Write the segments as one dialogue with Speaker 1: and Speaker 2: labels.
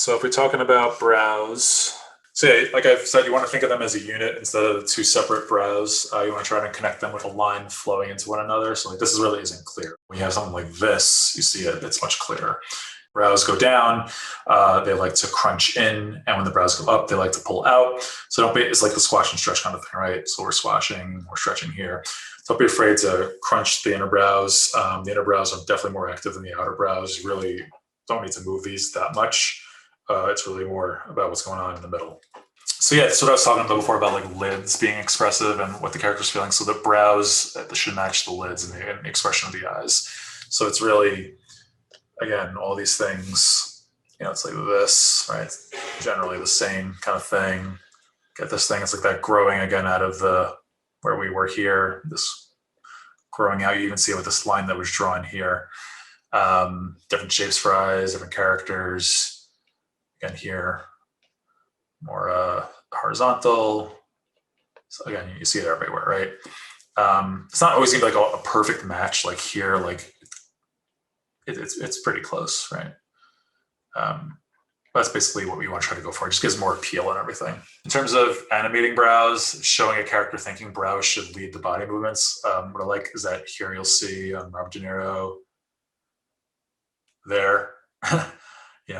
Speaker 1: So if we're talking about brows, so yeah, like I've said, you want to think of them as a unit instead of the two separate brows. You want to try to connect them with a line flowing into one another. So like this really isn't clear. When you have something like this, you see it's much clearer. Brows go down, they like to crunch in, and when the brows go up, they like to pull out. So don't be, it's like the squash and stretch kind of thing, right? So we're squashing, we're stretching here. So don't be afraid to crunch the inner brows. The inner brows are definitely more active than the outer brows. You really don't need to move these that much. It's really more about what's going on in the middle. So yeah, that's what I was talking about before about like lids being expressive and what the character's feeling. So the brows should match the lids and the expression of the eyes. So it's really, again, all these things, it's like this, right? Generally the same kind of thing. Get this thing, it's like that growing again out of where we were here, this growing out. You even see it with this line that was drawn here. Different shapes for eyes, different characters. Again here, more horizontal. So again, you see it everywhere, right? It's not always gonna be like a perfect match, like here, like it's pretty close, right? That's basically what we want to try to go for. It just gives more appeal and everything. In terms of animating brows, showing a character thinking brows should lead the body movements. What I like is that here you'll see Robert De Niro there.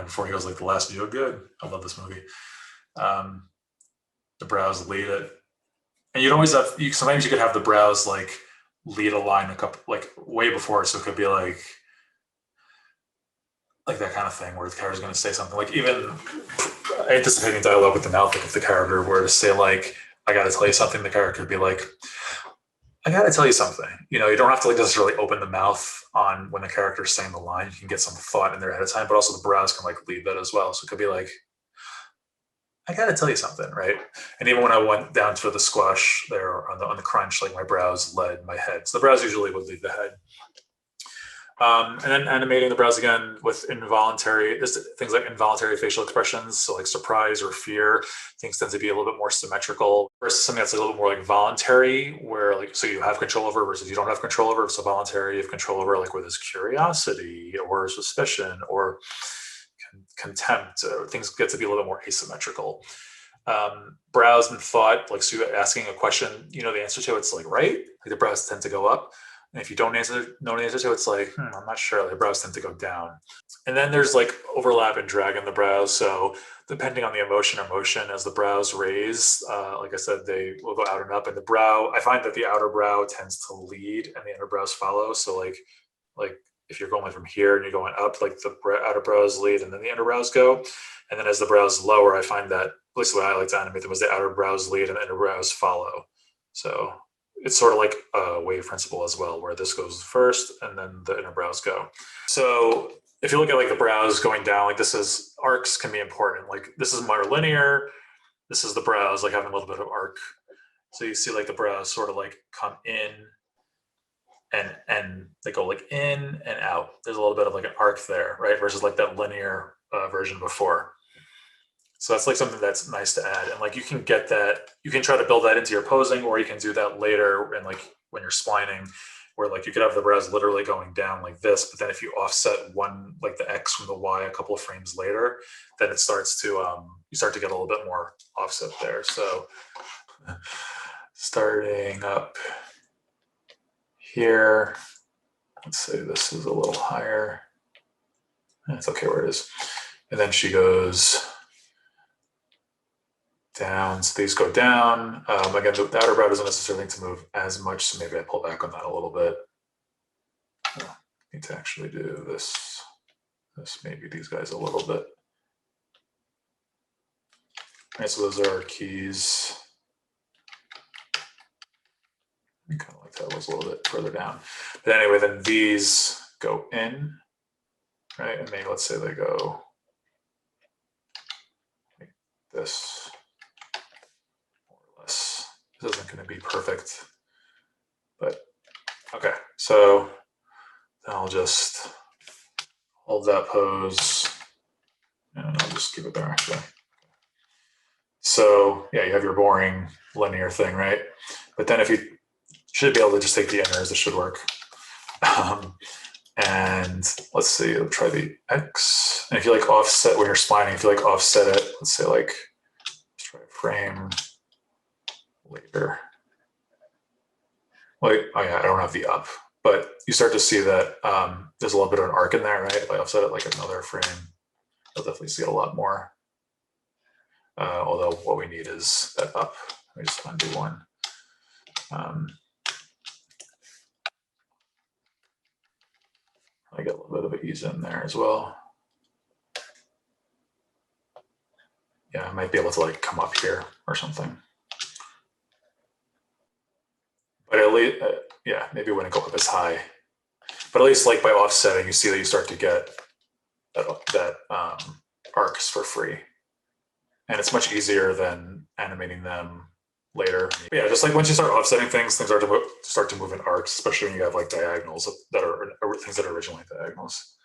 Speaker 1: Before he goes like, the last video good. I love this movie. The brows lead it. And you'd always have, sometimes you could have the brows like lead a line a couple, like way before. So it could be like that kind of thing where the character's going to say something like, even anticipating dialogue with the mouth. Like if the character were to say like, I got to tell you something, the character would be like, I got to tell you something. You don't have to like necessarily open the mouth on when the character is saying the line. You can get some thought in there ahead of time, but also the brows can like lead that as well. So it could be like, I got to tell you something, right? And even when I went down to the squash there on the crunch, like my brows led my head. So the brows usually would lead the head. And then animating the brows again with involuntary, things like involuntary facial expressions. So like surprise or fear, things tend to be a little bit more symmetrical versus something that's a little bit more like voluntary, where like, so you have control over versus you don't have control over. So voluntary, you have control over like where there's curiosity or suspicion or contempt, or things get to be a little bit more asymmetrical. Brows and thought, like, so you're asking a question, the answer to it's like, right? Like the brows tend to go up. And if you don't know the answer to it's like, I'm not sure. The brows tend to go down. And then there's like overlap and drag in the brows. So depending on the emotion or motion, as the brows raise, like I said, they will go out and up. And the brow, I find that the outer brow tends to lead and the inner brows follow. So like if you're going from here and you're going up, like the outer brows lead and then the inner brows go. And then as the brows lower, I find that, at least the way I like to animate them, was the outer brows lead and the inner brows follow. So it's sort of like a wave principle as well, where this goes first and then the inner brows go. So if you look at like the brows going down, like arcs can be important. Like this is more linear. This is the brows like having a little bit of arc. So you see like the brows sort of like come in and they go like in and out. There's a little bit of like an arc there, right? Versus like that linear version before. So that's like something that's nice to add. And like you can get that, you can try to build that into your posing, or you can do that later and like when you're splining, where like you could have the brows literally going down like this, but then if you offset one, like the X from the Y a couple of frames later, then it starts to, you start to get a little bit more offset there. So starting up here, let's say this is a little higher. It's okay where it is. And then she goes down, so these go down. Again, the outer brow doesn't necessarily need to move as much, so maybe I pull back on that a little bit. I need to actually do this maybe these guys a little bit. All right, so those are our keys. I kind of like that was a little bit further down. But anyway, then these go in, right? And maybe let's say they go like this. This isn't going to be perfect, but okay. So then I'll just hold that pose and I'll just keep it there actually. So yeah, you have your boring linear thing, right? But then if you should be able to just take the inners, it should work. And let's see, I'll try the X. And if you like offset when you're splining, if you like offset it, let's say like, let's try frame later. Like, oh yeah, I don't have the up, but you start to see that there's a little bit of an arc in there, right? If I offset it like another frame, you'll definitely see it a lot more. Although what we need is that up. Let me just undo one. I get a little bit of an ease in there as well. Yeah, I might be able to like come up here or something. But at least, yeah, maybe it wouldn't go up as high. But at least like by offsetting, you see that you start to get that arcs for free. And it's much easier than animating them later. Yeah, just like once you start offsetting things start to move in arcs, especially when you have like diagonals that are things that are originally diagonals.